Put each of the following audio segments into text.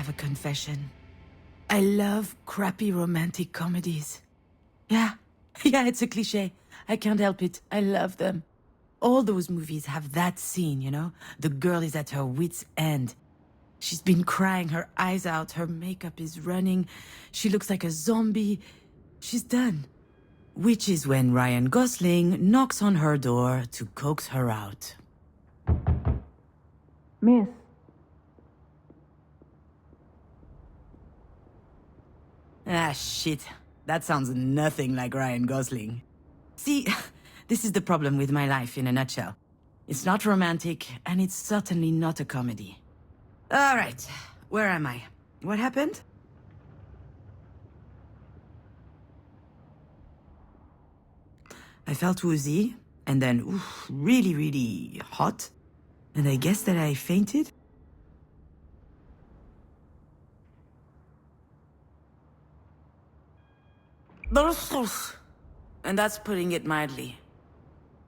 have a confession. I love crappy romantic comedies. Yeah, yeah, it's a cliché. I can't help it. I love them. All those movies have that scene, you know? The girl is at her wit's end. She's been crying her eyes out, her makeup is running, she looks like a zombie. She's done. Which is when Ryan Gosling knocks on her door to coax her out. Miss. Ah, shit. That sounds nothing like Ryan Gosling. See, this is the problem with my life in a nutshell. It's not romantic, and it's certainly not a comedy. All right, where am I? What happened? I felt woozy, and then really, really hot. And I guess that I fainted? And that's putting it mildly.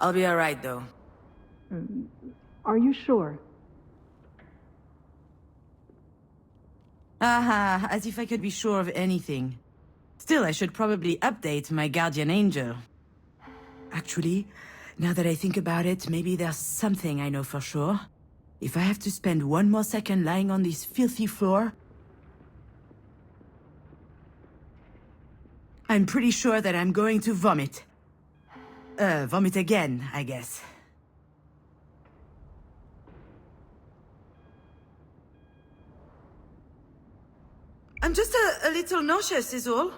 I'll be alright, though. Are you sure? Aha, as if I could be sure of anything. Still, I should probably update my guardian angel. Actually, now that I think about it, maybe there's something I know for sure. If I have to spend one more second lying on this filthy floor, I'm pretty sure that I'm going to vomit. Vomit again, I guess. I'm just a little nauseous, is all.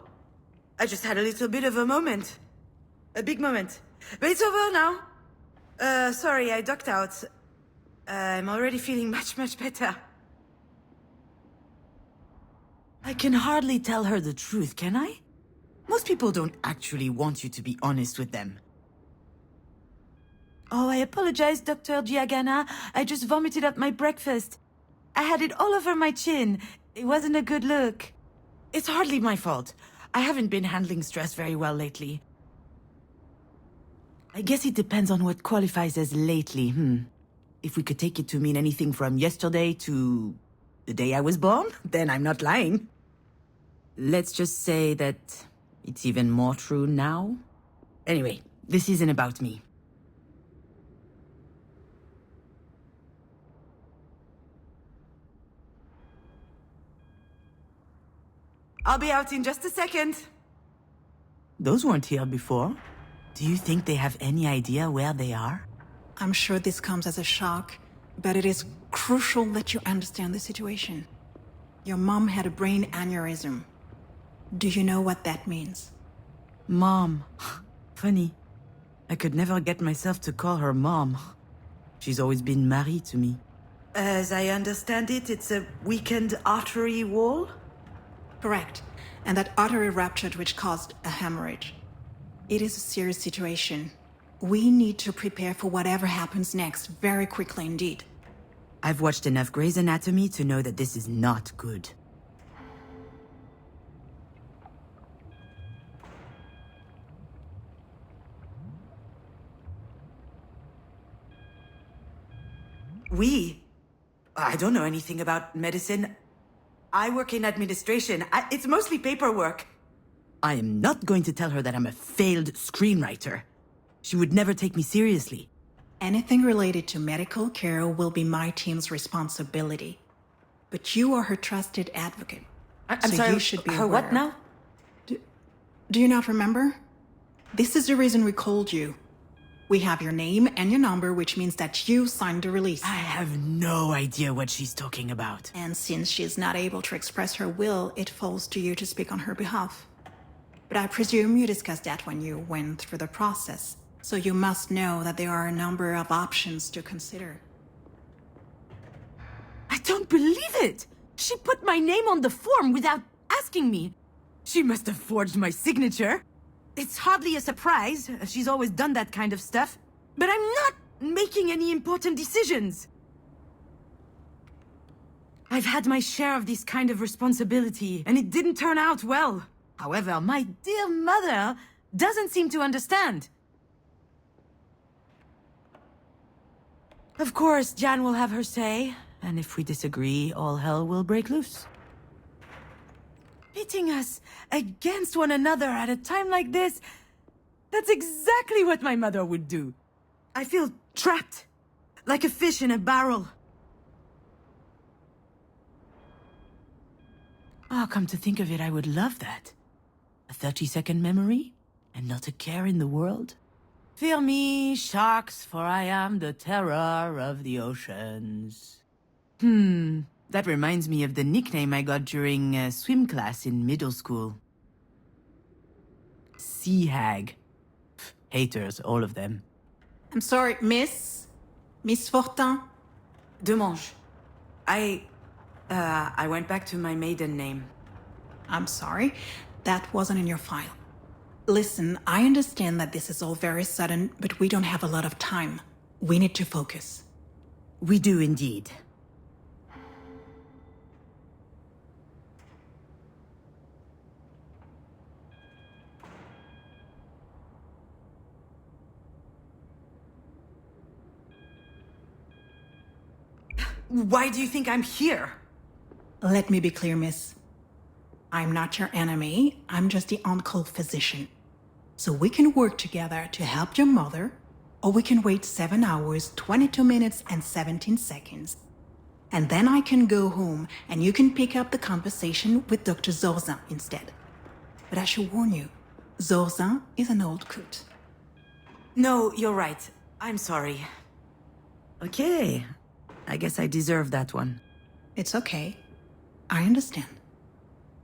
I just had a little bit of a moment. A big moment. But it's over now. Sorry, I ducked out. I'm already feeling much, much better. I can hardly tell her the truth, can I? Most people don't actually want you to be honest with them. Oh, I apologize, Dr. Giagana. I just vomited up my breakfast. I had it all over my chin. It wasn't a good look. It's hardly my fault. I haven't been handling stress very well lately. I guess it depends on what qualifies as lately, If we could take it to mean anything from yesterday to the day I was born, then I'm not lying. Let's just say that it's even more true now. Anyway, this isn't about me. I'll be out in just a second. Those weren't here before. Do you think they have any idea where they are? I'm sure this comes as a shock, but it is crucial that you understand the situation. Your mom had a brain aneurysm. Do you know what that means? Mom. Funny. I could never get myself to call her Mom. She's always been Marie to me. As I understand it, it's a weakened artery wall? Correct. And that artery ruptured, which caused a hemorrhage. It is a serious situation. We need to prepare for whatever happens next, very quickly indeed. I've watched enough Grey's Anatomy to know that this is not good. I don't know anything about medicine. I work in administration. It's mostly paperwork. I am not going to tell her that I'm a failed screenwriter. She would never take me seriously. Anything related to medical care will be my team's responsibility. But you are her trusted advocate. I'm so sorry, you should be her aware. what now? Do you not remember? This is the reason we called you. We have your name and your number, which means that you signed the release. I have no idea what she's talking about. And since she's not able to express her will, it falls to you to speak on her behalf. But I presume you discussed that when you went through the process. So you must know that there are a number of options to consider. I don't believe it! She put my name on the form without asking me. She must have forged my signature. It's hardly a surprise. She's always done that kind of stuff. But I'm not making any important decisions. I've had my share of this kind of responsibility, and it didn't turn out well. However, my dear mother doesn't seem to understand. Of course, Jan will have her say, and if we disagree, all hell will break loose. pitting us against one another at a time like this. That's exactly what my mother would do. I feel trapped, like a fish in a barrel. Oh, come to think of it, I would love that. A 30-second memory, and not a care in the world. Fear me, sharks, for I am the terror of the oceans. That reminds me of the nickname I got during swim class in middle school. Sea hag. Haters, all of them. I'm sorry, Miss Fortin? Demange. I went back to my maiden name. I'm sorry, that wasn't in your file. Listen, I understand that this is all very sudden, but we don't have a lot of time. We need to focus. We do indeed. Why do you think I'm here? Let me be clear, miss. I'm not your enemy, I'm just the on-call physician. So we can work together to help your mother, or we can wait 7 hours, 22 minutes, and 17 seconds. And then I can go home, and you can pick up the conversation with Dr. Zorzan instead. But I should warn you, Zorzan is an old coot. No, you're right. I'm sorry. Okay. I guess I deserve that one. It's okay. I understand.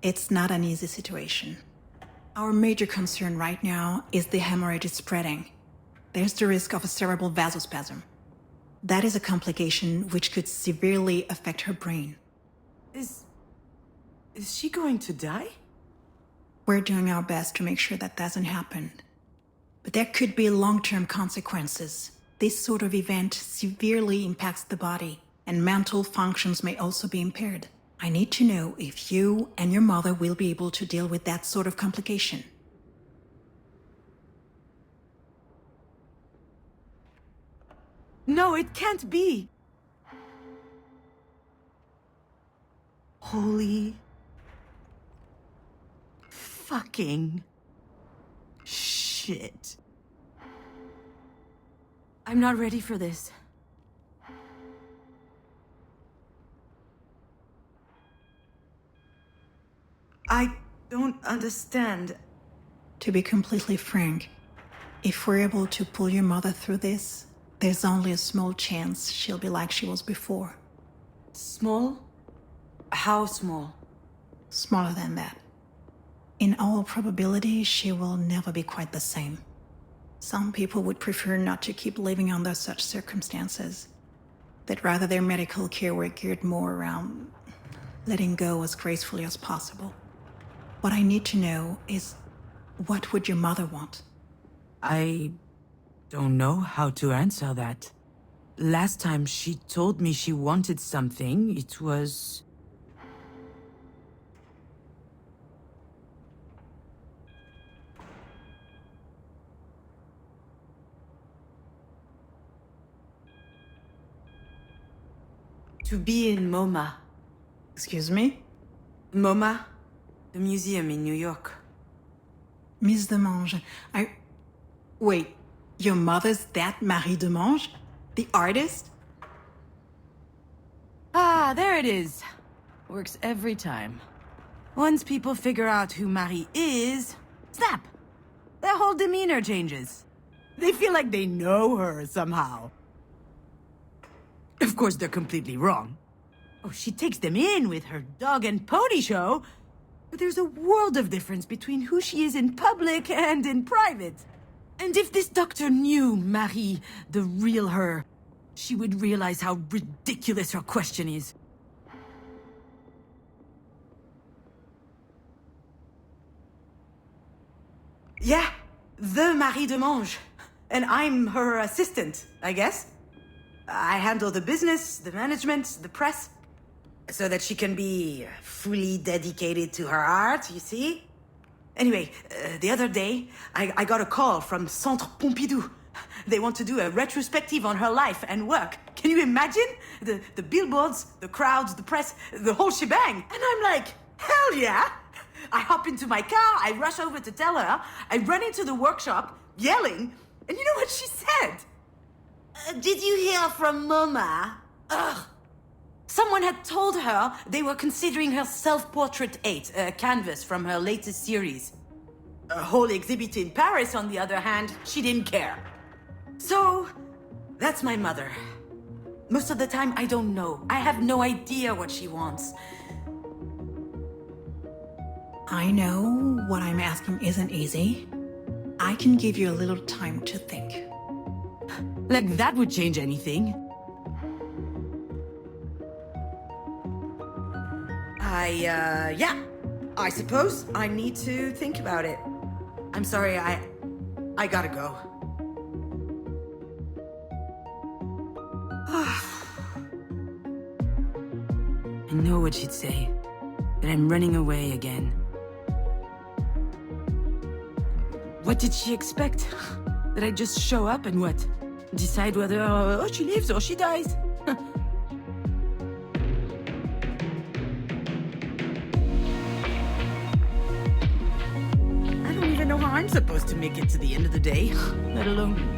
It's not an easy situation. Our major concern right now is the hemorrhage is spreading. There's the risk of a cerebral vasospasm. That is a complication which could severely affect her brain. Is she going to die? We're doing our best to make sure that doesn't happen. But there could be long-term consequences. This sort of event severely impacts the body, and mental functions may also be impaired. I need to know if you and your mother will be able to deal with that sort of complication. No, it can't be. Holy fucking shit. I'm not ready for this. I don't understand. To be completely frank, if we're able to pull your mother through this, there's only a small chance she'll be like she was before. Small? How small? Smaller than that. In all probability, she will never be quite the same. Some people would prefer not to keep living under such circumstances. That rather their medical care were geared more around letting go as gracefully as possible. What I need to know is, what would your mother want? I don't know how to answer that. Last time she told me she wanted something, it was... to be in MoMA. Excuse me? MoMA? The museum in New York. Miss Demange, Wait, your mother's that Marie Demange? The artist? Ah, there it is. Works every time. Once people figure out who Marie is, snap! Their whole demeanor changes. They feel like they know her somehow. Of course, they're completely wrong. Oh, she takes them in with her dog and pony show, but there's a world of difference between who she is in public and in private. And if this doctor knew Marie, the real her, she would realize how ridiculous her question is. Yeah, the Marie Demange. And I'm her assistant, I guess. I handle the business, the management, the press, so that she can be fully dedicated to her art, you see? Anyway, the other day, I got a call from Centre Pompidou. They want to do a retrospective on her life and work. Can you imagine? The billboards, the crowds, the press, the whole shebang. And I'm like, hell yeah! I hop into my car, I rush over to tell her, I run into the workshop, yelling, and you know what she said? Did you hear from Mama? Ugh. Someone had told her they were considering her Self-Portrait 8, a canvas from her latest series. A whole exhibit in Paris, on the other hand, she didn't care. So, that's my mother. Most of the time, I don't know. I have no idea what she wants. I know what I'm asking isn't easy. I can give you a little time to think. Like that would change anything. Yeah. I suppose I need to think about it. I'm sorry, I gotta go. I know what she'd say. That I'm running away again. What did she expect? That I just show up and what? Decide whether she lives or she dies? I don't even know how I'm supposed to make it to the end of the day, let alone...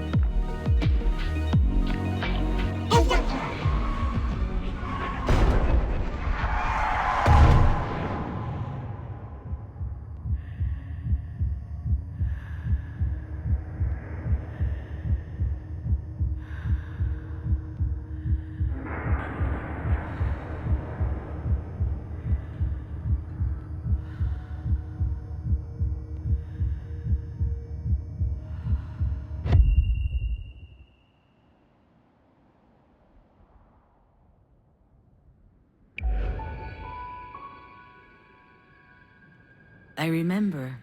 I remember,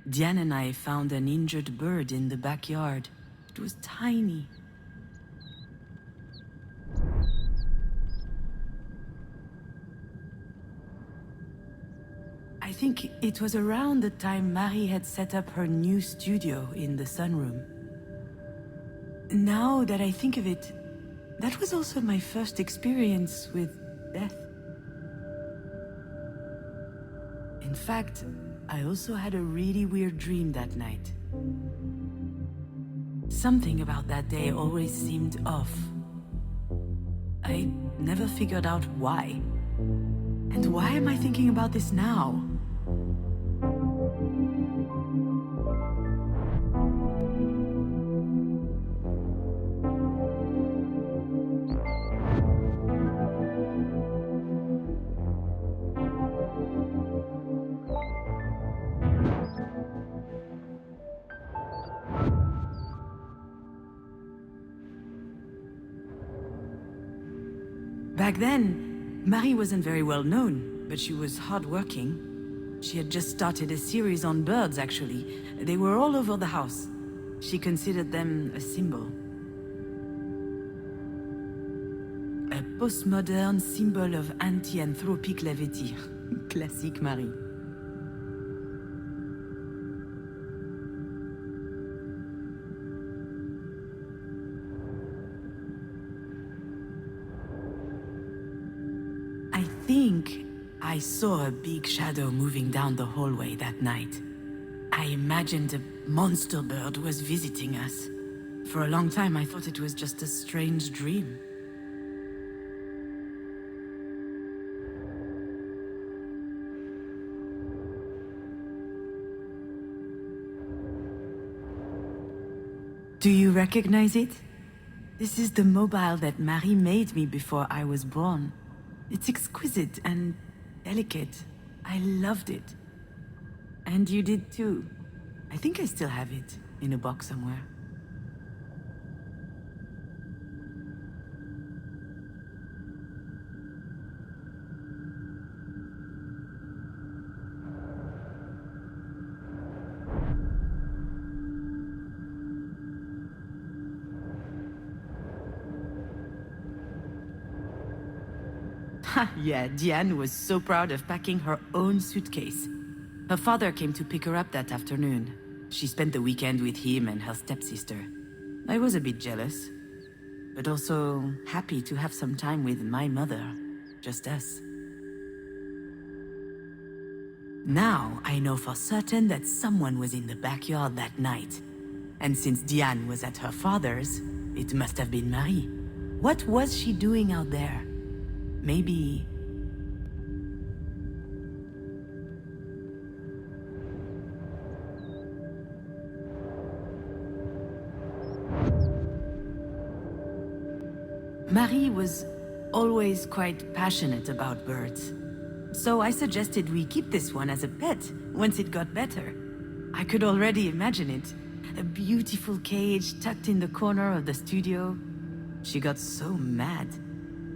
Diane and I found an injured bird in the backyard. It was tiny. I think it was around the time Marie had set up her new studio in the sunroom. Now that I think of it, that was also my first experience with death. In fact, I also had a really weird dream that night. Something about that day always seemed off. I never figured out why. And why am I thinking about this now? Back then, Marie wasn't very well known, but she was hardworking. She had just started a series on birds, actually. They were all over the house. She considered them a symbol. A postmodern symbol of anti-anthropic levity. Classique Marie. I think I saw a big shadow moving down the hallway that night. I imagined a monster bird was visiting us. For a long time, I thought it was just a strange dream. Do you recognize it? This is the mobile that Marie made me before I was born. It's exquisite and delicate. I loved it. And you did too. I think I still have it in a box somewhere. Yeah, Diane was so proud of packing her own suitcase. Her father came to pick her up that afternoon. She spent the weekend with him and her stepsister. I was a bit jealous, but also happy to have some time with my mother, just us. Now I know for certain that someone was in the backyard that night. And since Diane was at her father's, it must have been Marie. What was she doing out there? Maybe... Marie was always quite passionate about birds. So I suggested we keep this one as a pet once it got better. I could already imagine it. A beautiful cage tucked in the corner of the studio. She got so mad.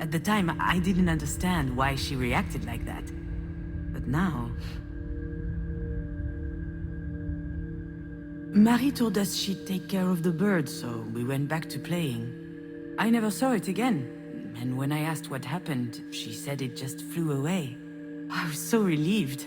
At the time, I didn't understand why she reacted like that. But now... Marie told us she'd take care of the bird, so we went back to playing. I never saw it again, and when I asked what happened, she said it just flew away. I was so relieved.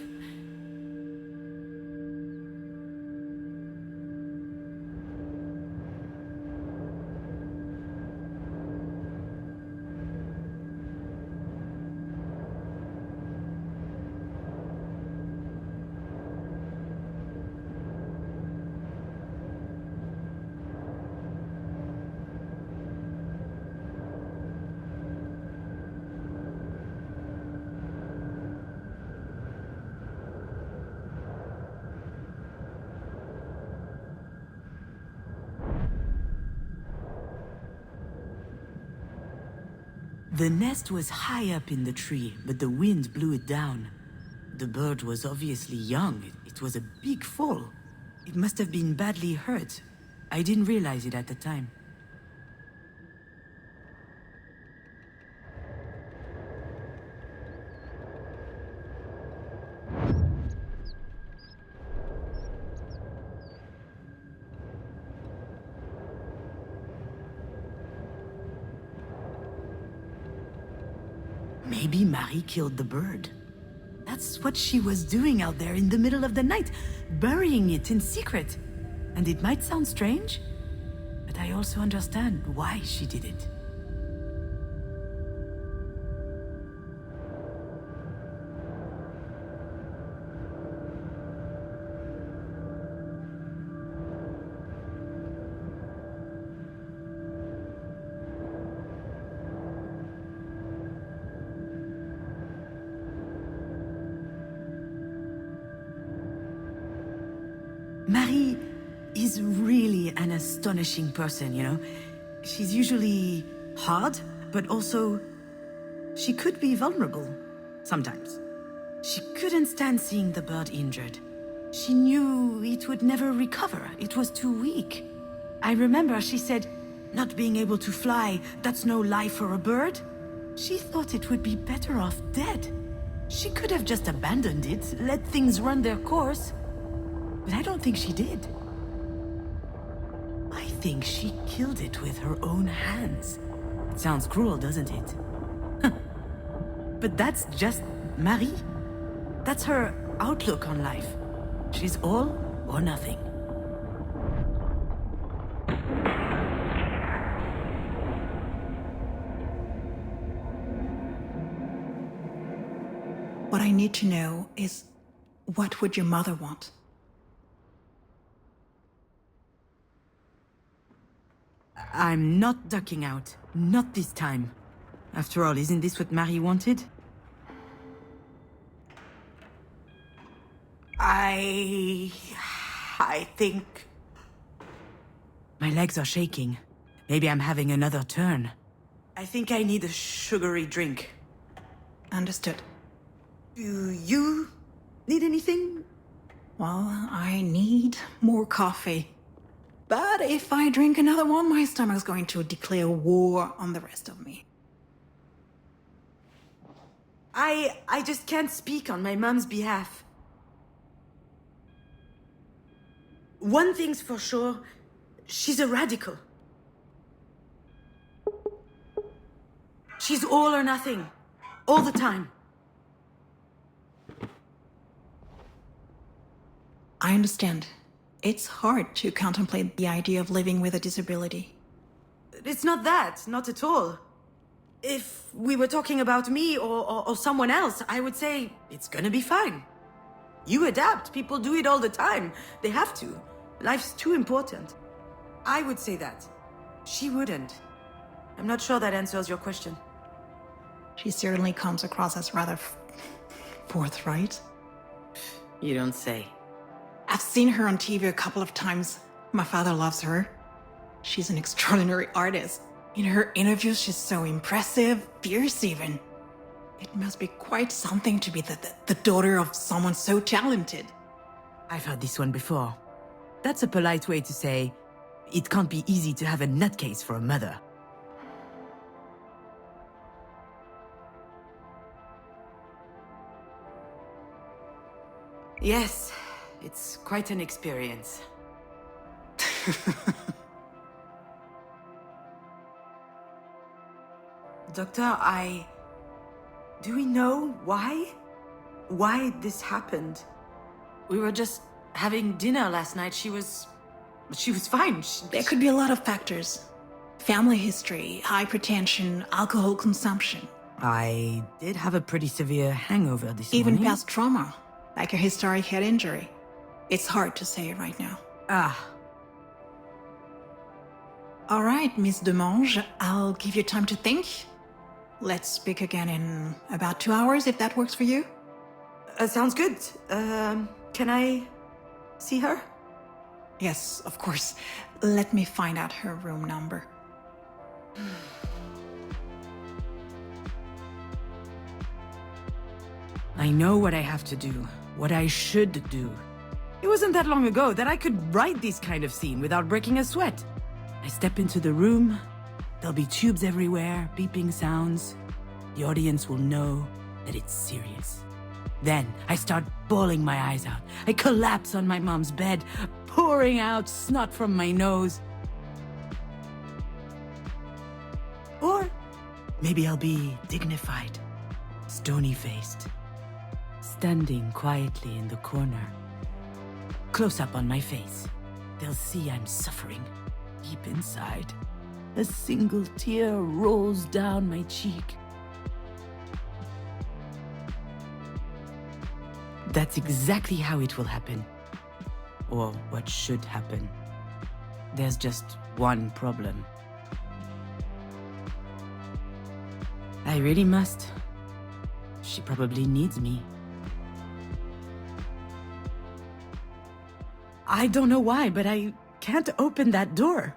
The nest was high up in the tree, but the wind blew it down. The bird was obviously young. It was a big fall. It must have been badly hurt. I didn't realize it at the time. Maybe Marie killed the bird. That's what she was doing out there in the middle of the night, burying it in secret. And it might sound strange, but I also understand why she did it. Marie is really an astonishing person, you know? She's usually hard, but also... she could be vulnerable, sometimes. She couldn't stand seeing the bird injured. She knew it would never recover. It was too weak. I remember she said, "Not being able to fly, that's no life for a bird." She thought it would be better off dead. She could have just abandoned it, let things run their course. But I don't think she did. I think she killed it with her own hands. It sounds cruel, doesn't it? But that's just Marie. That's her outlook on life. She's all or nothing. What I need to know is, what would your mother want? I'm not ducking out. Not this time. After all, isn't this what Marie wanted? I think... My legs are shaking. Maybe I'm having another turn. I think I need a sugary drink. Understood. Do you need anything? Well, I need more coffee. But if I drink another one, my stomach's going to declare war on the rest of me. I just can't speak on my mom's behalf. One thing's for sure, she's a radical. She's all or nothing, all the time. I understand. It's hard to contemplate the idea of living with a disability. It's not that, not at all. If we were talking about me or someone else, I would say it's gonna be fine. You adapt. People do it all the time. They have to. Life's too important. I would say that. She wouldn't. I'm not sure that answers your question. She certainly comes across as rather forthright. You don't say. I've seen her on TV a couple of times. My father loves her. She's an extraordinary artist. In her interviews, she's so impressive, fierce even. It must be quite something to be the daughter of someone so talented. I've heard this one before. That's a polite way to say, it can't be easy to have a nutcase for a mother. Yes, it's quite an experience. Doctor, do we know why? Why this happened? We were just having dinner last night. She was fine. There could be a lot of factors. Family history, hypertension, alcohol consumption. I did have a pretty severe hangover this Even morning. past trauma, like a historic head injury. It's hard to say right now. Ah, All right, Miss Demange, I'll give you time to think. Let's speak again in about 2 hours, if that works for you. sounds good. Can I see her? Yes, of course. Let me find out her room number. I know what I have to do, what I should do. It wasn't that long ago that I could write this kind of scene without breaking a sweat. I step into the room, there'll be tubes everywhere, beeping sounds. The audience will know that it's serious. Then I start bawling my eyes out. I collapse on my mom's bed, pouring out snot from my nose. Or maybe I'll be dignified, stony-faced, standing quietly in the corner. Close up on my face, they'll see I'm suffering deep inside. A single tear rolls down my cheek. That's exactly how it will happen. Or what should happen. There's just one problem. I really must. She probably needs me. I don't know why, but I can't open that door.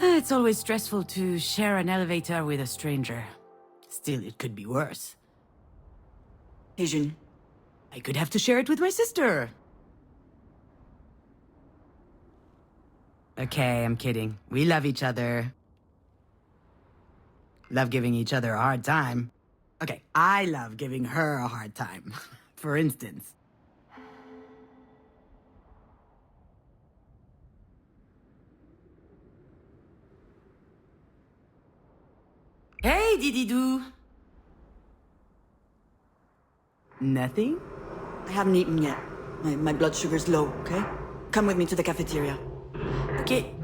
It's always stressful to share an elevator with a stranger. Still, it could be worse. Hey, June. I could have to share it with my sister. Okay, I'm kidding. We love each other. Love giving each other a hard time. Okay, I love giving her a hard time. For instance. Hey, Didi-Doo. Nothing? I haven't eaten yet. My blood sugar's low, okay? Come with me to the cafeteria. Okay.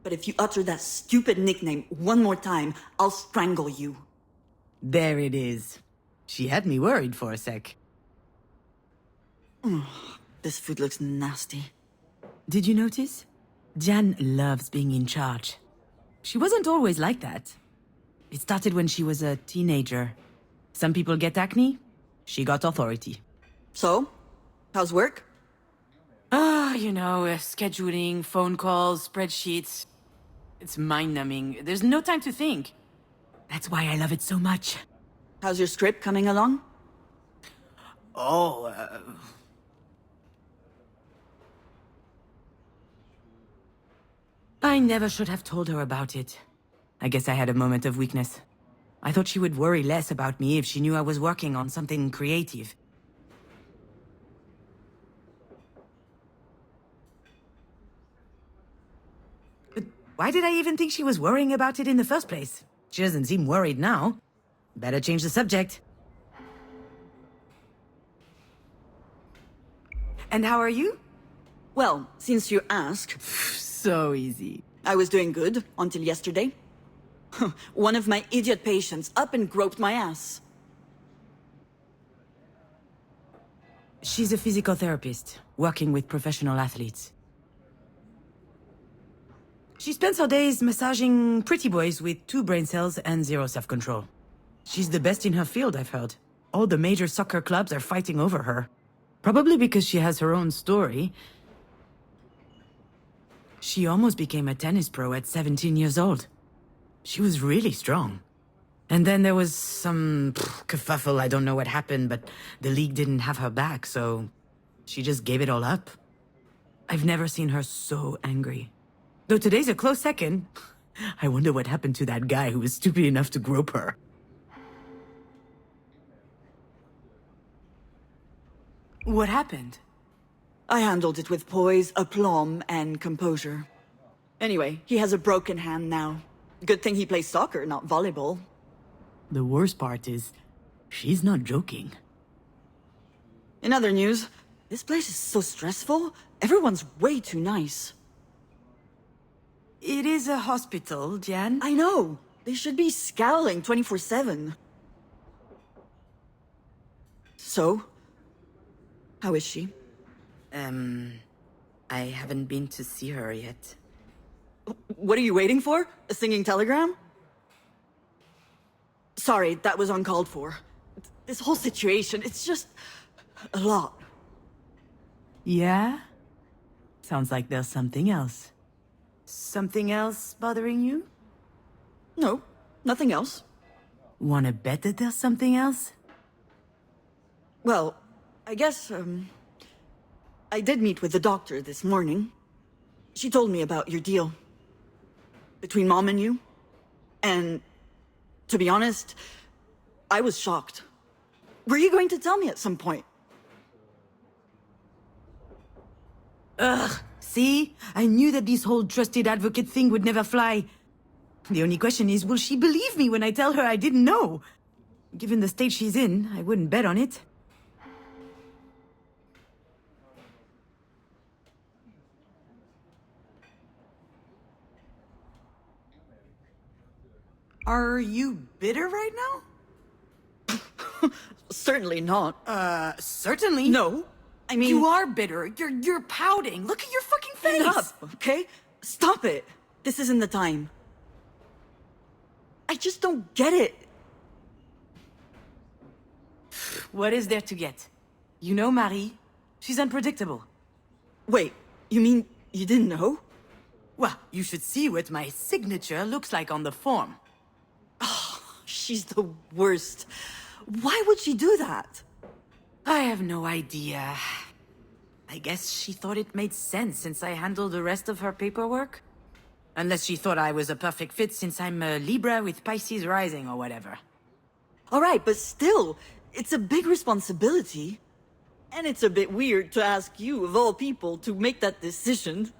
But if you utter that stupid nickname one more time, I'll strangle you. There it is. She had me worried for a sec. This food looks nasty. Did you notice? Jan loves being in charge. She wasn't always like that. It started when she was a teenager. Some people get acne. She got authority. So? How's work? Scheduling, phone calls, spreadsheets. It's mind-numbing. There's no time to think. That's why I love it so much. How's your script coming along? Oh, I never should have told her about it. I guess I had a moment of weakness. I thought she would worry less about me if she knew I was working on something creative. But why did I even think she was worrying about it in the first place? She doesn't seem worried now. better change the subject. And how are you? Well, since you ask, So easy. I was doing good until yesterday. One of my idiot patients up and groped my ass. She's a physical therapist, working with professional athletes. She spends her days massaging pretty boys with 2 brain cells and 0 self-control. She's the best in her field, I've heard. All the major soccer clubs are fighting over her. Probably because she has her own story. She almost became a tennis pro at 17 years old. She was really strong. And then there was some kerfuffle, I don't know what happened, but the league didn't have her back, so she just gave it all up. I've never seen her so angry. Though today's a close second. I wonder what happened to that guy who was stupid enough to grope her. What happened? I handled it with poise, aplomb, and composure. Anyway, he has a broken hand now. Good thing he plays soccer, not volleyball. The worst part is, she's not joking. In other news, this place is so stressful. Everyone's way too nice. It is a hospital, Jan. I know. They should be scowling 24/7. So, how is she? I haven't been to see her yet. What are you waiting for? A singing telegram? Sorry, that was uncalled for. This whole situation, it's just a lot. Yeah? Sounds like there's something else. Something else bothering you? No, nothing else. Wanna bet that there's something else? Well, I guess, I did meet with the doctor this morning. She told me about your deal. Between Mom and you. And, to be honest, I was shocked. Were you going to tell me at some point? Ugh, see? I knew that this whole trusted advocate thing would never fly. The only question is, will she believe me when I tell her I didn't know? Given the state she's in, I wouldn't bet on it. Are you bitter right now? Certainly not. Certainly. No. I mean... You are bitter. You're pouting. Look at your fucking face. Stop, okay? Stop it. This isn't the time. I just don't get it. What is there to get? You know Marie? She's unpredictable. Wait, you mean you didn't know? Well, you should see what my signature looks like on the form. She's the worst. Why would she do that? I have no idea. I guess she thought it made sense since I handled the rest of her paperwork. Unless she thought I was a perfect fit since I'm a Libra with Pisces rising or whatever. All right, but still, it's a big responsibility. And it's a bit weird to ask you, of all people, to make that decision.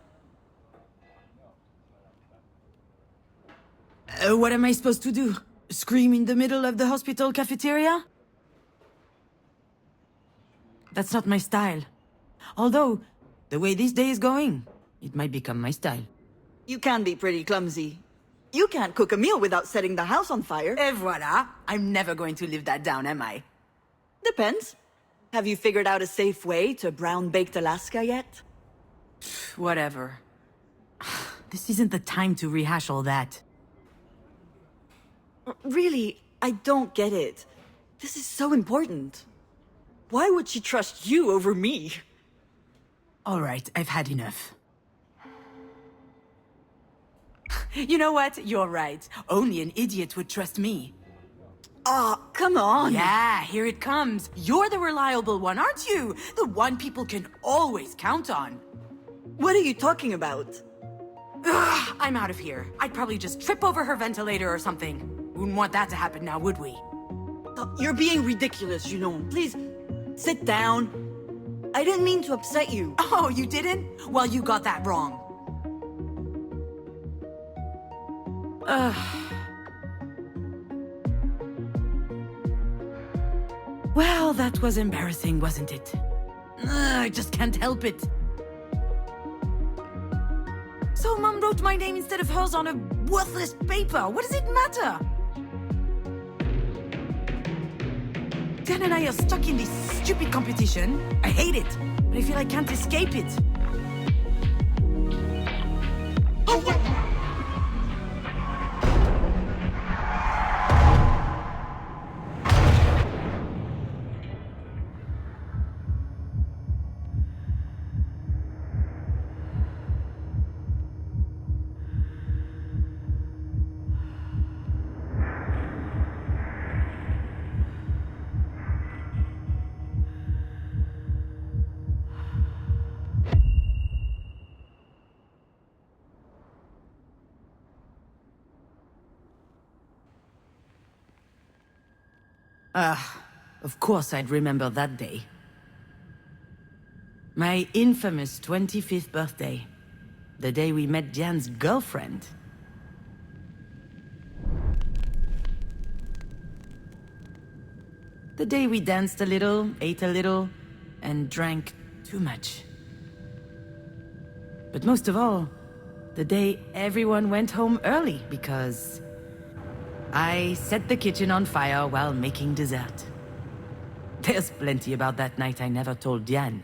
What am I supposed to do? Scream in the middle of the hospital cafeteria? That's not my style. Although, the way this day is going, it might become my style. You can be pretty clumsy. You can't cook a meal without setting the house on fire. Et voilà! I'm never going to live that down, am I? Depends. Have you figured out a safe way to brown-baked Alaska yet? Whatever. This isn't the time to rehash all that. Really, I don't get it. This is so important. Why would she trust you over me? All right, I've had enough. You know what? You're right. Only an idiot would trust me. Ah, come on. Yeah, here it comes. You're the reliable one, aren't you? The one people can always count on. What are you talking about? Ugh, I'm out of here. I'd probably just trip over her ventilator or something. Wouldn't want that to happen now, would we? You're being ridiculous, you know. Please, sit down. I didn't mean to upset you. Oh, you didn't? Well, you got that wrong. Well, that was embarrassing, wasn't it? I just can't help it. So Mom wrote my name instead of hers on a worthless paper. What does it matter? Dan and I are stuck in this stupid competition. I hate it, but I feel I can't escape it. Oh, what? Of course I'd remember that day. My infamous 25th birthday. The day we met Diane's girlfriend. The day we danced a little, ate a little, and drank too much. But most of all, the day everyone went home early because I set the kitchen on fire while making dessert. There's plenty about that night I never told Diane.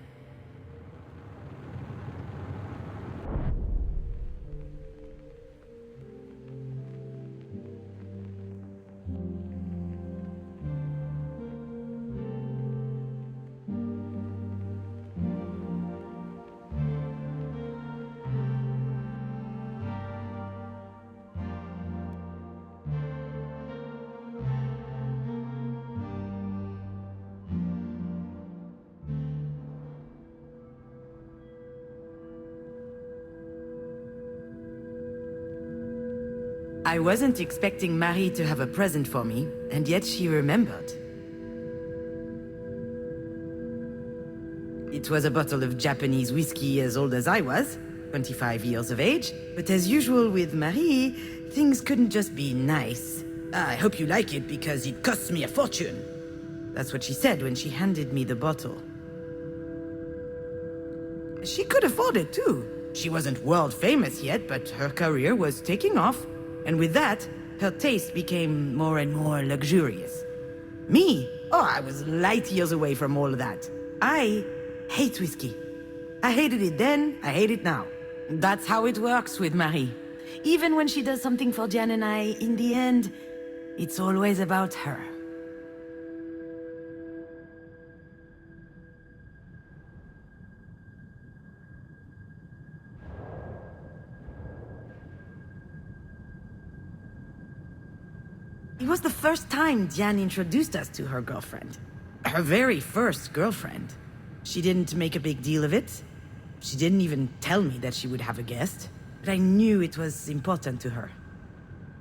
I wasn't expecting Marie to have a present for me, and yet she remembered. It was a bottle of Japanese whiskey as old as I was, 25 years of age, but as usual with Marie, things couldn't just be nice. I hope you like it because it costs me a fortune. That's what she said when she handed me the bottle. She could afford it too. She wasn't world famous yet, but her career was taking off. And with that, her taste became more and more luxurious. Me? Oh, I was light years away from all of that. I hate whiskey. I hated it then, I hate it now. That's how it works with Marie. Even when she does something for Diane and I, in the end, it's always about her. It was the first time Diane introduced us to her girlfriend. Her very first girlfriend. She didn't make a big deal of it. She didn't even tell me that she would have a guest. But I knew it was important to her.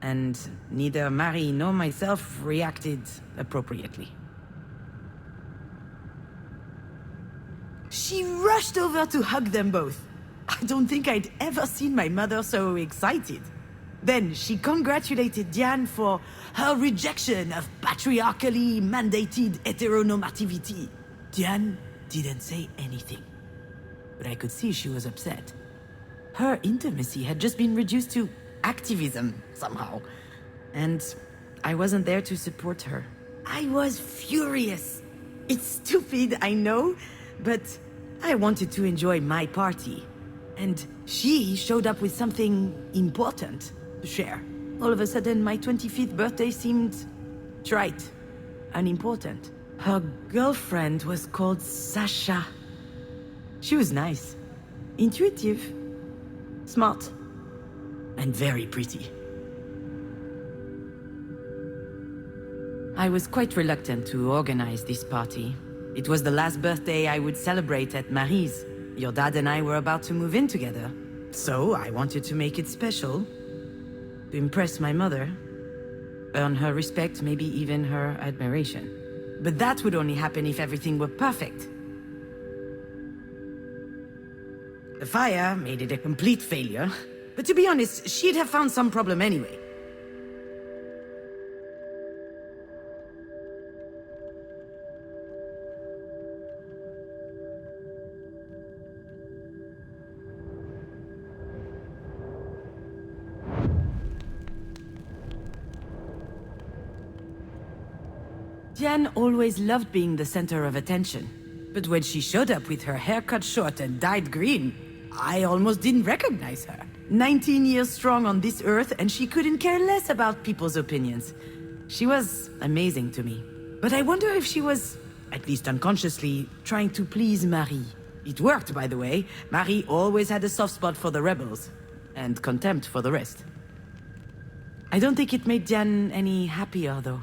And neither Marie nor myself reacted appropriately. She rushed over to hug them both. I don't think I'd ever seen my mother so excited. Then she congratulated Diane for her rejection of patriarchally mandated heteronormativity. Diane didn't say anything, but I could see she was upset. Her intimacy had just been reduced to activism somehow, and I wasn't there to support her. I was furious. It's stupid, I know, but I wanted to enjoy my party. And she showed up with something important to share. All of a sudden, my 25th birthday seemed trite, unimportant. Her girlfriend was called Sasha. She was nice, intuitive, smart, and very pretty. I was quite reluctant to organize this party. It was the last birthday I would celebrate at Marie's. Your dad and I were about to move in together. So I wanted to make it special. To impress my mother, earn her respect, maybe even her admiration. But that would only happen if everything were perfect. The fire made it a complete failure, but to be honest, she'd have found some problem anyway. Diane always loved being the center of attention. But when she showed up with her hair cut short and dyed green, I almost didn't recognize her. 19 years strong on this earth, and she couldn't care less about people's opinions. She was amazing to me. But I wonder if she was, at least unconsciously, trying to please Marie. It worked, by the way. Marie always had a soft spot for the rebels, and contempt for the rest. I don't think it made Diane any happier, though.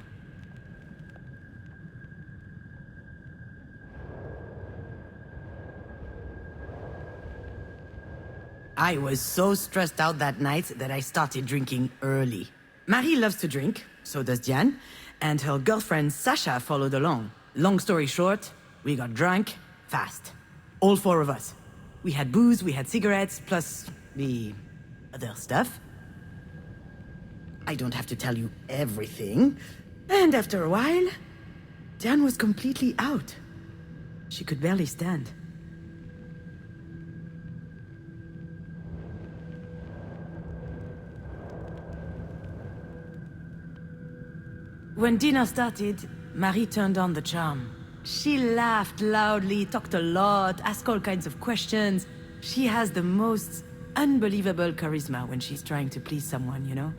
I was so stressed out that night that I started drinking early. Marie loves to drink, so does Diane, and her girlfriend Sasha followed along. Long story short, we got drunk fast. All four of us. We had booze, we had cigarettes, plus the other stuff. I don't have to tell you everything. And after a while, Diane was completely out. She could barely stand. When dinner started, Marie turned on the charm. She laughed loudly, talked a lot, asked all kinds of questions. She has the most unbelievable charisma when she's trying to please someone, you know?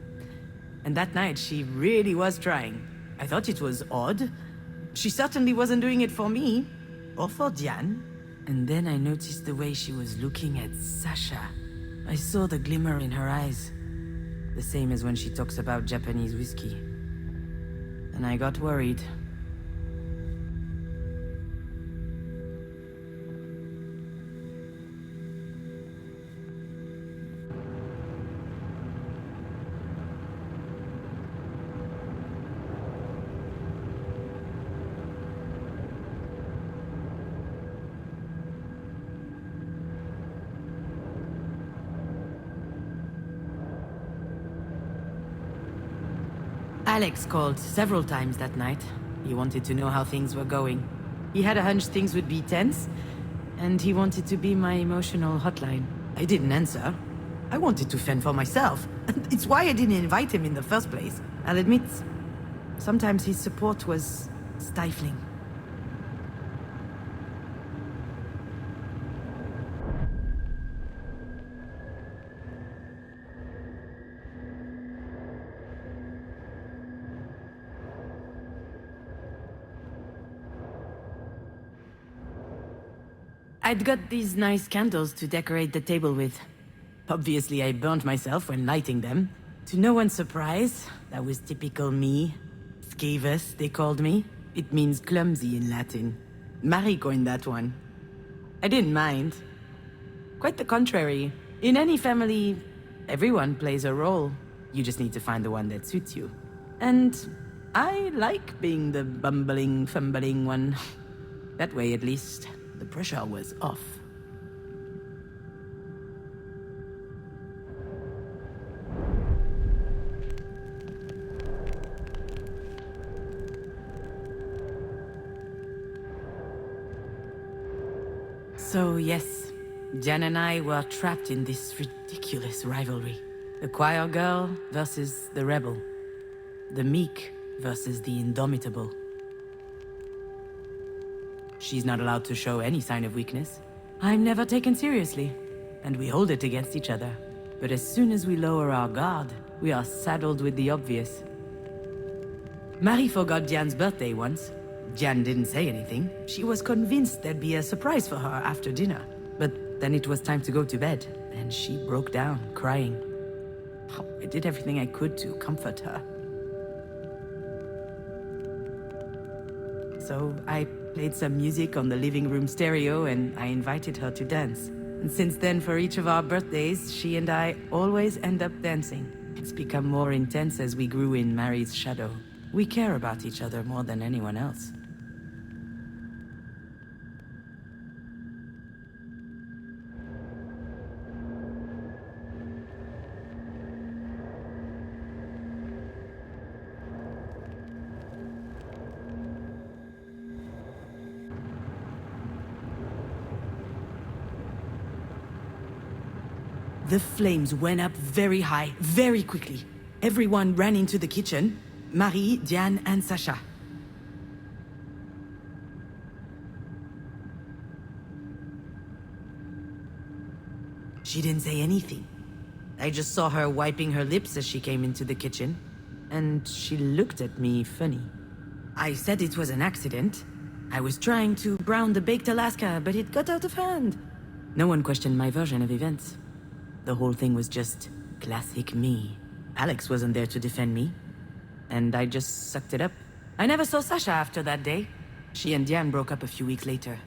And that night, she really was trying. I thought it was odd. She certainly wasn't doing it for me, or for Diane. And then I noticed the way she was looking at Sasha. I saw the glimmer in her eyes. The same as when she talks about Japanese whiskey. And I got worried. Alex called several times that night. He wanted to know how things were going. He had a hunch things would be tense, and he wanted to be my emotional hotline. I didn't answer. I wanted to fend for myself. It's why I didn't invite him in the first place. I'll admit, sometimes his support was stifling. I'd got these nice candles to decorate the table with. Obviously, I burnt myself when lighting them. To no one's surprise, that was typical me. Scavus, they called me. It means clumsy in Latin. Marie coined that one. I didn't mind. Quite the contrary. In any family, everyone plays a role. You just need to find the one that suits you. And I like being the bumbling, fumbling one. That way, at least, the pressure was off. So yes, Jan and I were trapped in this ridiculous rivalry. The choir girl versus the rebel. The meek versus the indomitable. She's not allowed to show any sign of weakness. I'm never taken seriously, and we hold it against each other. But as soon as we lower our guard, we are saddled with the obvious. Marie forgot Diane's birthday once. Diane didn't say anything. She was convinced there'd be a surprise for her after dinner. But then it was time to go to bed, and she broke down, crying. I did everything I could to comfort her. So I played some music on the living room stereo, and I invited her to dance. And since then, for each of our birthdays, she and I always end up dancing. It's become more intense as we grew in Marie's shadow. We care about each other more than anyone else. The flames went up very high, very quickly. Everyone ran into the kitchen. Marie, Diane, and Sasha. She didn't say anything. I just saw her wiping her lips as she came into the kitchen, and she looked at me funny. I said it was an accident. I was trying to brown the baked Alaska, but it got out of hand. No one questioned my version of events. The whole thing was just classic me. Alex wasn't there to defend me, and I just sucked it up. I never saw Sasha after that day. She and Diane broke up a few weeks later.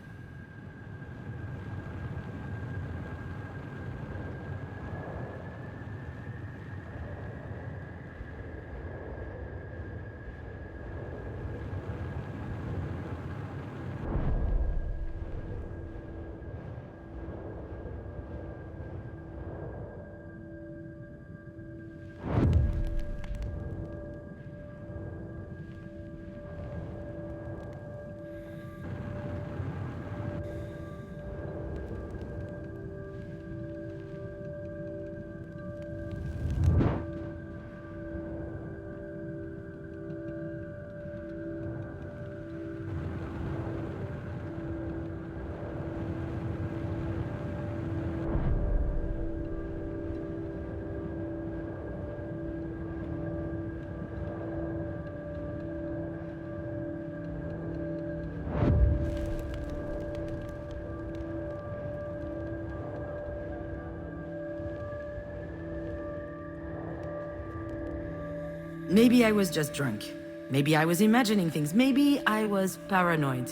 Maybe I was just drunk. Maybe I was imagining things. Maybe I was paranoid.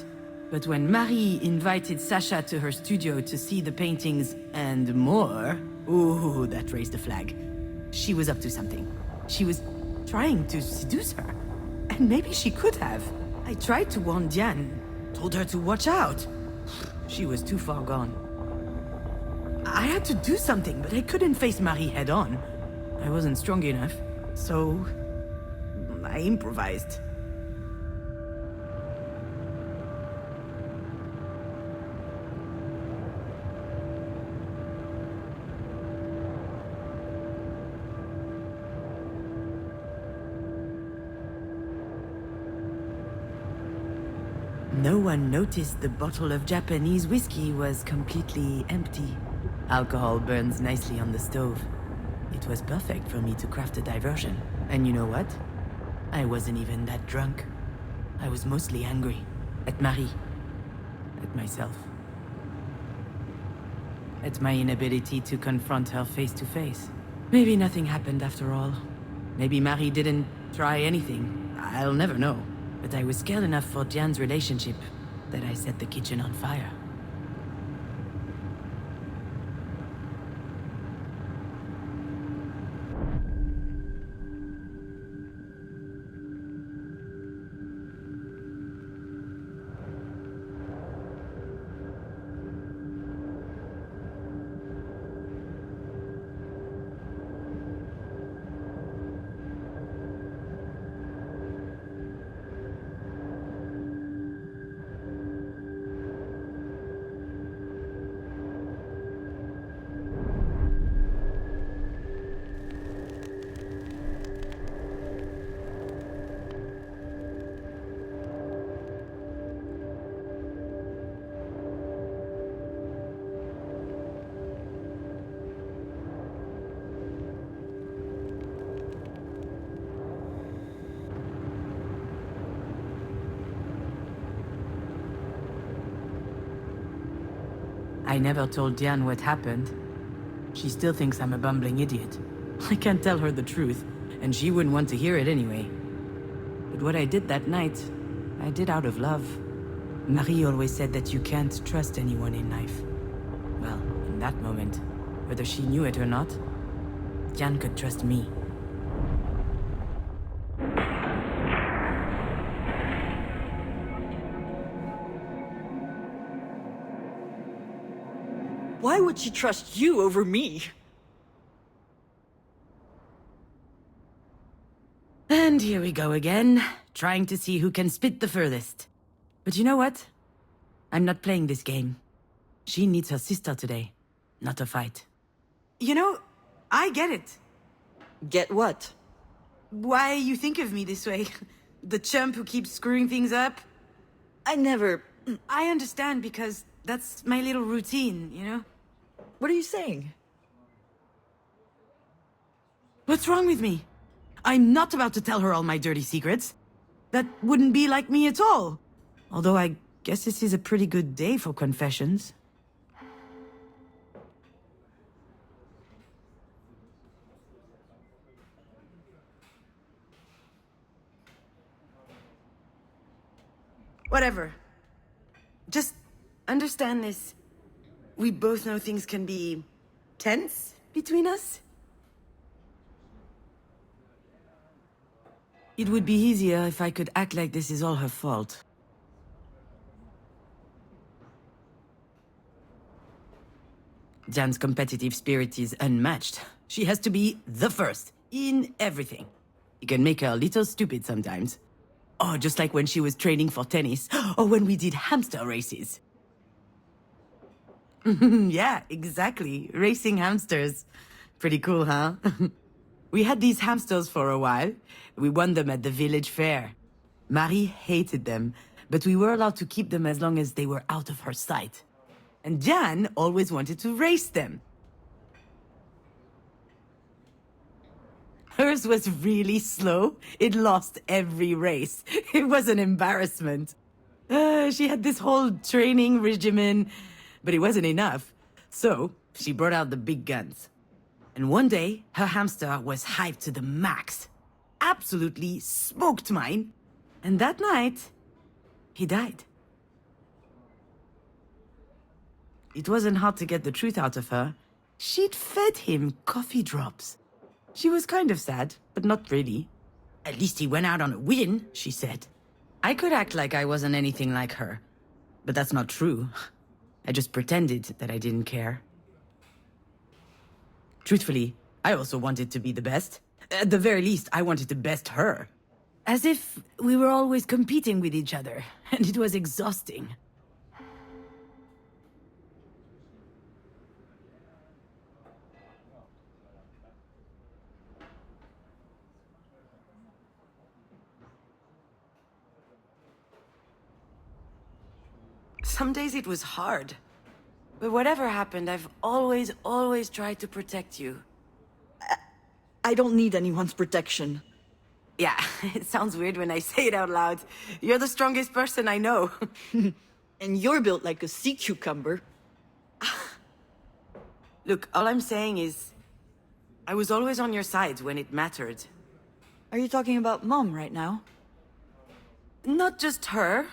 But when Marie invited Sasha to her studio to see the paintings and more, ooh, that raised a flag. She was up to something. She was trying to seduce her. And maybe she could have. I tried to warn Diane, told her to watch out. She was too far gone. I had to do something, but I couldn't face Marie head on. I wasn't strong enough, so I improvised. No one noticed the bottle of Japanese whiskey was completely empty. Alcohol burns nicely on the stove. It was perfect for me to craft a diversion. And you know what? I wasn't even that drunk. I was mostly angry. At Marie. At myself. At my inability to confront her face to face. Maybe nothing happened after all. Maybe Marie didn't try anything. I'll never know. But I was scared enough for Diane's relationship that I set the kitchen on fire. I never told Diane what happened. She still thinks I'm a bumbling idiot. I can't tell her the truth, and she wouldn't want to hear it anyway. But what I did that night, I did out of love. Marie always said that you can't trust anyone in life. Well, in that moment, whether she knew it or not, Diane could trust me. Why would she trust you over me? And here we go again, trying to see who can spit the furthest. But you know what? I'm not playing this game. She needs her sister today, not a fight. You know, I get it. Get what? Why you think of me this way. The chump who keeps screwing things up. I never... I understand because that's my little routine, you know? What are you saying? What's wrong with me? I'm not about to tell her all my dirty secrets. That wouldn't be like me at all. Although I guess this is a pretty good day for confessions. Whatever. Just understand this. We both know things can be tense between us. It would be easier if I could act like this is all her fault. Jan's competitive spirit is unmatched. She has to be the first in everything. You can make her a little stupid sometimes. Oh, just like when she was training for tennis, or when we did hamster races. Yeah, exactly. Racing hamsters. Pretty cool, huh? We had these hamsters for a while. We won them at the village fair. Marie hated them, but we were allowed to keep them as long as they were out of her sight. And Jan always wanted to race them. Hers was really slow. It lost every race. It was an embarrassment. She had this whole training regimen, but it wasn't enough. So she brought out the big guns. And one day, her hamster was hyped to the max. Absolutely smoked mine. And that night, he died. It wasn't hard to get the truth out of her. She'd fed him coffee drops. She was kind of sad, but not really. At least he went out on a win, she said. I could act like I wasn't anything like her, but that's not true. I just pretended that I didn't care. Truthfully, I also wanted to be the best. At the very least, I wanted to best her. As if we were always competing with each other, and it was exhausting. Some days it was hard. But whatever happened, I've always tried to protect you. I don't need anyone's protection. Yeah, it sounds weird when I say it out loud. You're the strongest person I know. And you're built like a sea cucumber. Look, all I'm saying is, I was always on your side when it mattered. Are you talking about Mom right now? Not just her.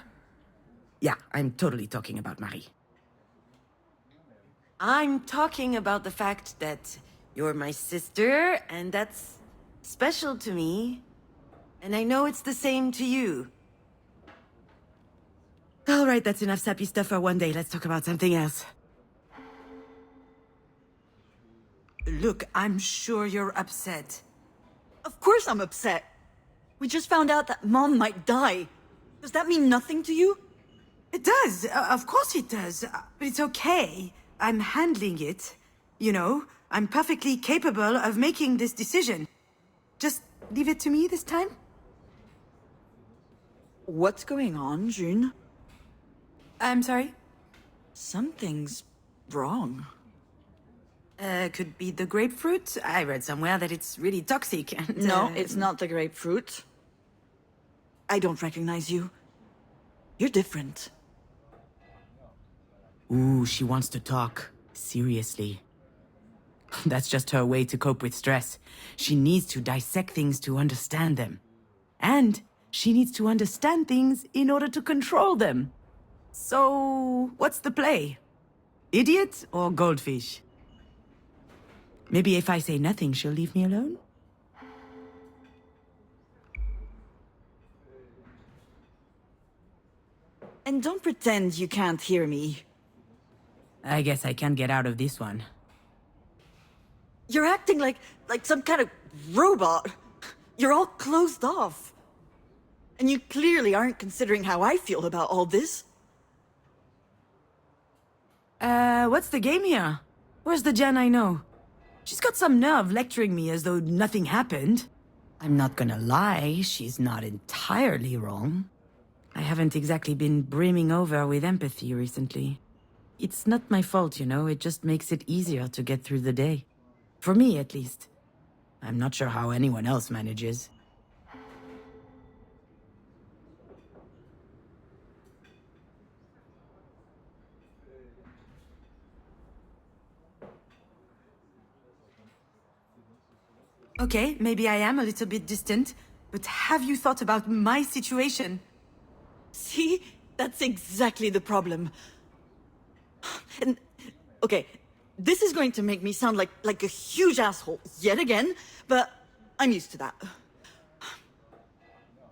Yeah, I'm totally talking about Marie. I'm talking about the fact that you're my sister, and that's special to me. And I know it's the same to you. All right, that's enough sappy stuff for one day. Let's talk about something else. Look, I'm sure you're upset. Of course I'm upset. We just found out that Mom might die. Does that mean nothing to you? It does. Of course it does. But it's okay. I'm handling it. You know, I'm perfectly capable of making this decision. Just leave it to me this time. What's going on, June? I'm sorry? Something's wrong. Could be the grapefruit. I read somewhere that it's really toxic. And, No, it's not the grapefruit. I don't recognize you. You're different. Ooh, she wants to talk. Seriously. That's just her way to cope with stress. She needs to dissect things to understand them. And she needs to understand things in order to control them. So, what's the play? Idiot or goldfish? Maybe if I say nothing, she'll leave me alone? And don't pretend you can't hear me. I guess I can't get out of this one. You're acting like some kind of robot. You're all closed off. And you clearly aren't considering how I feel about all this. What's the game here? Where's the Jen I know? She's got some nerve lecturing me as though nothing happened. I'm not gonna lie, she's not entirely wrong. I haven't exactly been brimming over with empathy recently. It's not my fault, you know, it just makes it easier to get through the day. For me, at least. I'm not sure how anyone else manages. Okay, maybe I am a little bit distant, but have you thought about my situation? See? That's exactly the problem. And, okay, this is going to make me sound like a huge asshole yet again, but I'm used to that.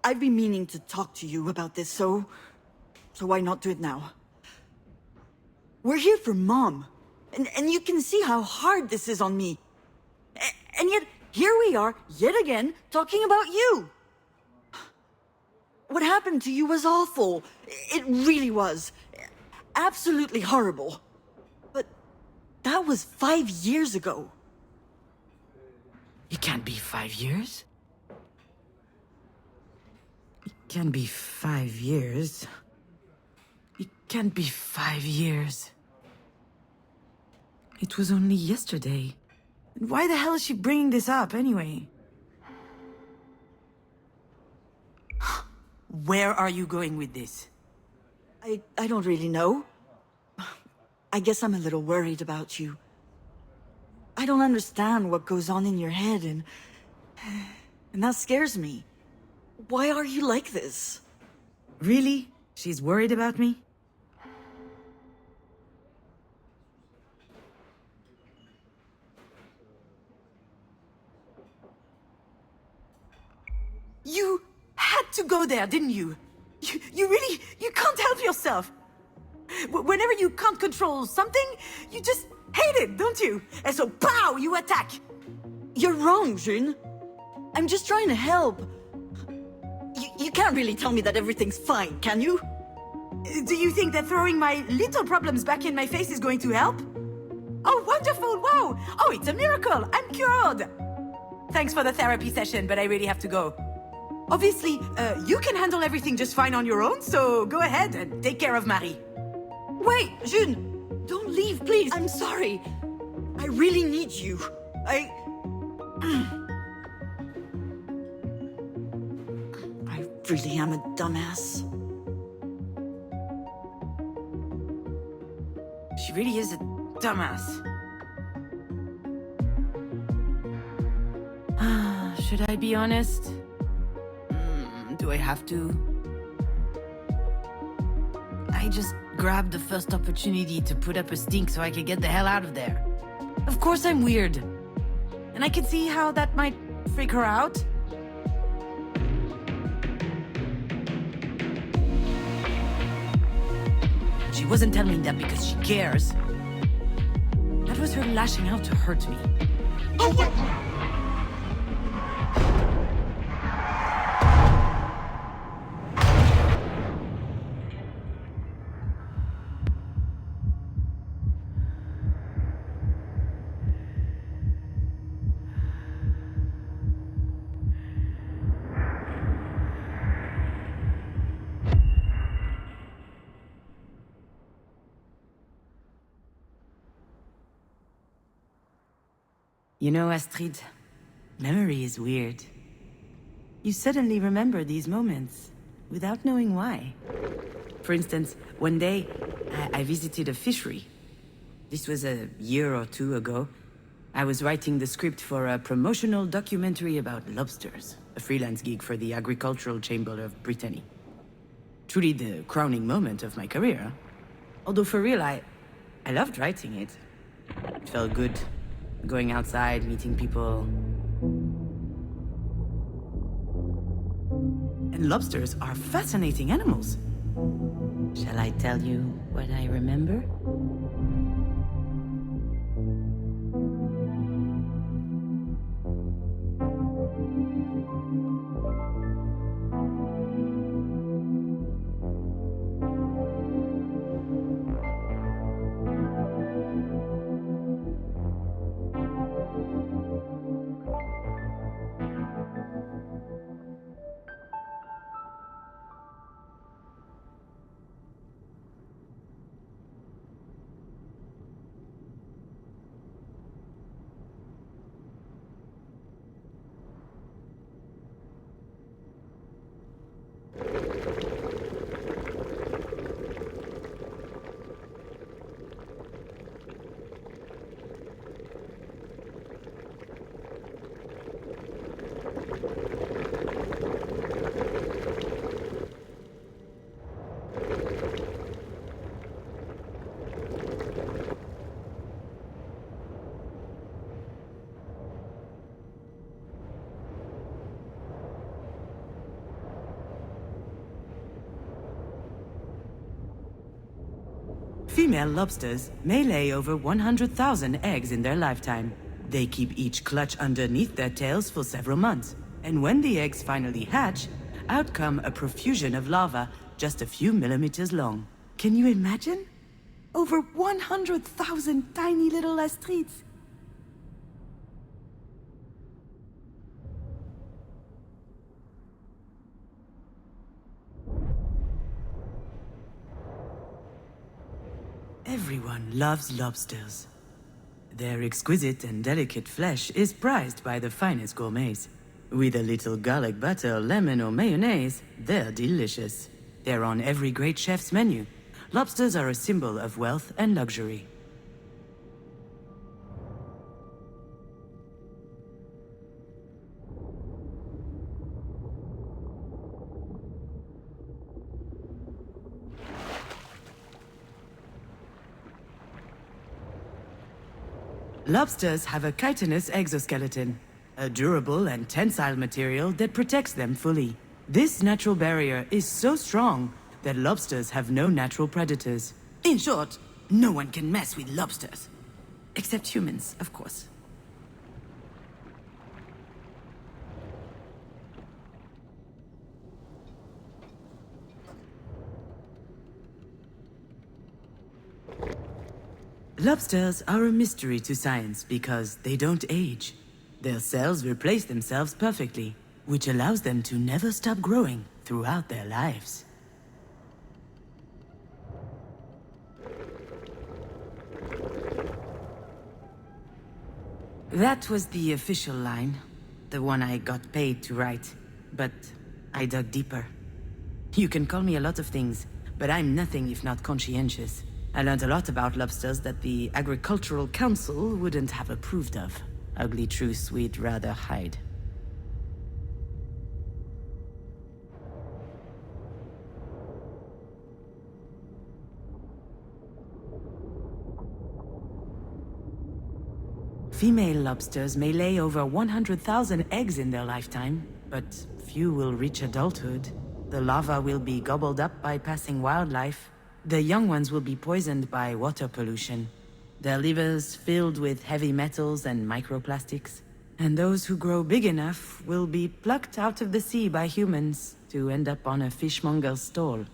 I've been meaning to talk to you about this, so why not do it now? We're here for Mom, and you can see how hard this is on me. And yet, here we are, yet again, talking about you. What happened to you was awful. It really was. Absolutely horrible. But that was 5 years ago. It can't be 5 years. It can't be 5 years. It can't be 5 years. It was only yesterday. Why the hell is she bringing this up, anyway? Where are you going with this? I don't really know. I guess I'm a little worried about you. I don't understand what goes on in your head, and that scares me. Why are you like this? Really? She's worried about me? You had to go there, didn't you? You really, you can't help yourself. Whenever you can't control something, you just hate it, don't you? And so, pow, you attack. You're wrong, June. I'm just trying to help. You can't really tell me that everything's fine, can you? Do you think that throwing my little problems back in my face is going to help? Oh, wonderful, wow. Oh, it's a miracle, I'm cured. Thanks for the therapy session, but I really have to go. Obviously, you can handle everything just fine on your own, so go ahead and take care of Marie. Wait, June! Don't leave, please! I'm sorry. I really need you. I really am a dumbass. She really is a dumbass. Should I be honest? Do I have to? I just grabbed the first opportunity to put up a stink so I could get the hell out of there. Of course I'm weird. And I can see how that might freak her out. She wasn't telling me that because she cares. That was her lashing out to hurt me. Oh, what? You know, Astrid, memory is weird. You suddenly remember these moments without knowing why. For instance, one day, I visited a fishery. This was a year or two ago. I was writing the script for a promotional documentary about lobsters, a freelance gig for the Agricultural Chamber of Brittany. Truly the crowning moment of my career. Although for real, I loved writing it. It felt good. Going outside, meeting people. And lobsters are fascinating animals. Shall I tell you what I remember? Female lobsters may lay over 100,000 eggs in their lifetime. They keep each clutch underneath their tails for several months, and when the eggs finally hatch, out come a profusion of larvae just a few millimeters long. Can you imagine? Over 100,000 tiny little astrides. Everyone loves lobsters. Their exquisite and delicate flesh is prized by the finest gourmets. With a little garlic butter, lemon, or mayonnaise, they're delicious. They're on every great chef's menu. Lobsters are a symbol of wealth and luxury. Lobsters have a chitinous exoskeleton, a durable and tensile material that protects them fully. This natural barrier is so strong that lobsters have no natural predators. In short, no one can mess with lobsters. Except humans, of course. Lobsters are a mystery to science because they don't age. Their cells replace themselves perfectly, which allows them to never stop growing throughout their lives. That was the official line, the one I got paid to write, but I dug deeper. You can call me a lot of things, but I'm nothing if not conscientious. I learned a lot about lobsters that the Agricultural Council wouldn't have approved of. Ugly truths we'd rather hide. Female lobsters may lay over 100,000 eggs in their lifetime, but few will reach adulthood. The larvae will be gobbled up by passing wildlife. The young ones will be poisoned by water pollution, their livers filled with heavy metals and microplastics. And those who grow big enough will be plucked out of the sea by humans to end up on a fishmonger's stall.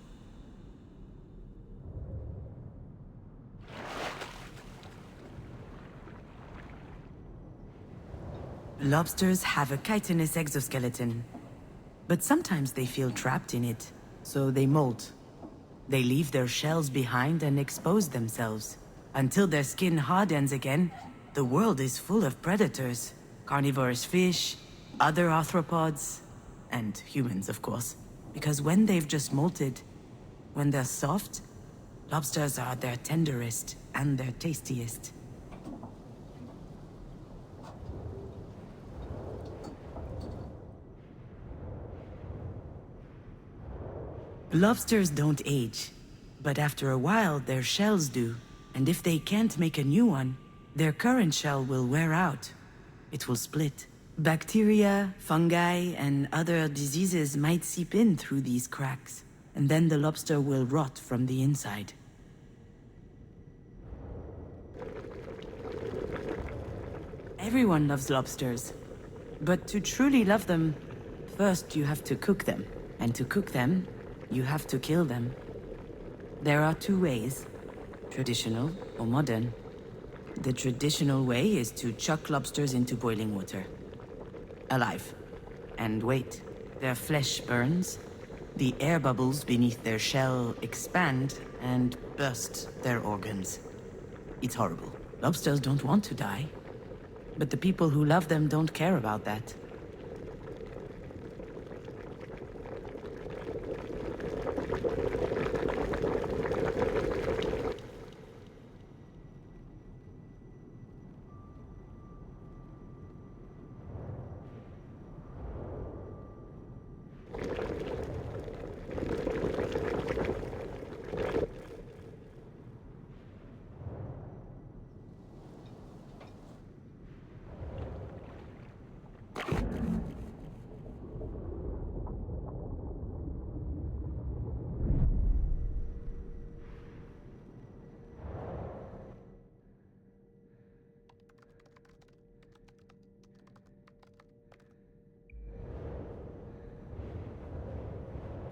Lobsters have a chitinous exoskeleton, but sometimes they feel trapped in it, so they molt. They leave their shells behind and expose themselves. Until their skin hardens again, the world is full of predators. Carnivorous fish, other arthropods, and humans, of course. Because when they've just molted, when they're soft, lobsters are their tenderest and their tastiest. Lobsters don't age, but after a while their shells do, and if they can't make a new one, their current shell will wear out. It will split. Bacteria, fungi, and other diseases might seep in through these cracks, and then the lobster will rot from the inside. Everyone loves lobsters, but to truly love them, first you have to cook them, and to cook them, you have to kill them. There are two ways, traditional or modern. The traditional way is to chuck lobsters into boiling water, alive, and wait. Their flesh burns, the air bubbles beneath their shell expand and burst their organs. It's horrible. Lobsters don't want to die, but the people who love them don't care about that.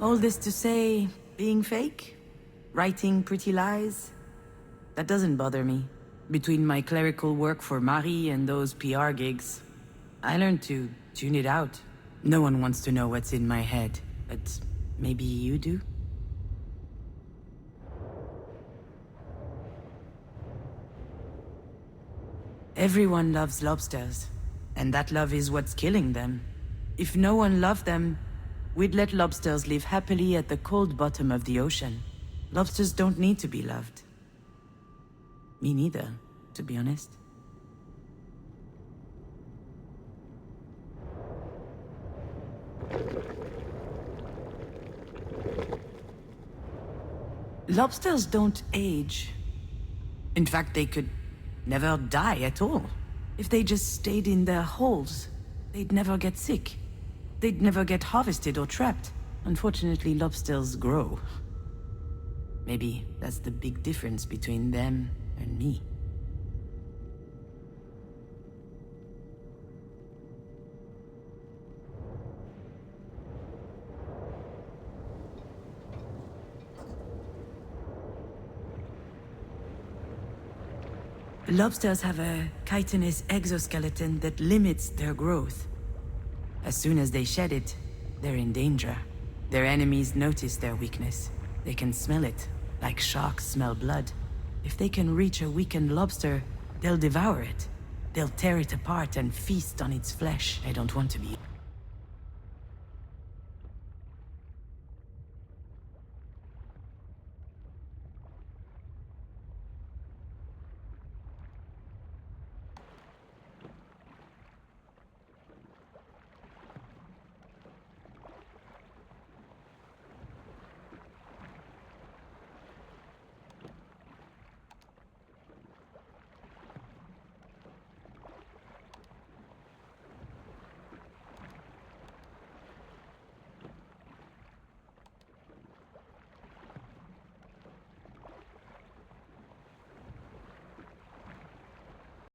All this to say, being fake? Writing pretty lies? That doesn't bother me. Between my clerical work for Marie and those PR gigs, I learned to tune it out. No one wants to know what's in my head, but maybe you do? Everyone loves lobsters, and that love is what's killing them. If no one loved them, we'd let lobsters live happily at the cold bottom of the ocean. Lobsters don't need to be loved. Me neither, to be honest. Lobsters don't age. In fact, they could never die at all. If they just stayed in their holes, they'd never get sick. They'd never get harvested or trapped. Unfortunately, lobsters grow. Maybe that's the big difference between them and me. Lobsters have a chitinous exoskeleton that limits their growth. As soon as they shed it, they're in danger. Their enemies notice their weakness. They can smell it, like sharks smell blood. If they can reach a weakened lobster, they'll devour it. They'll tear it apart and feast on its flesh. I don't want to be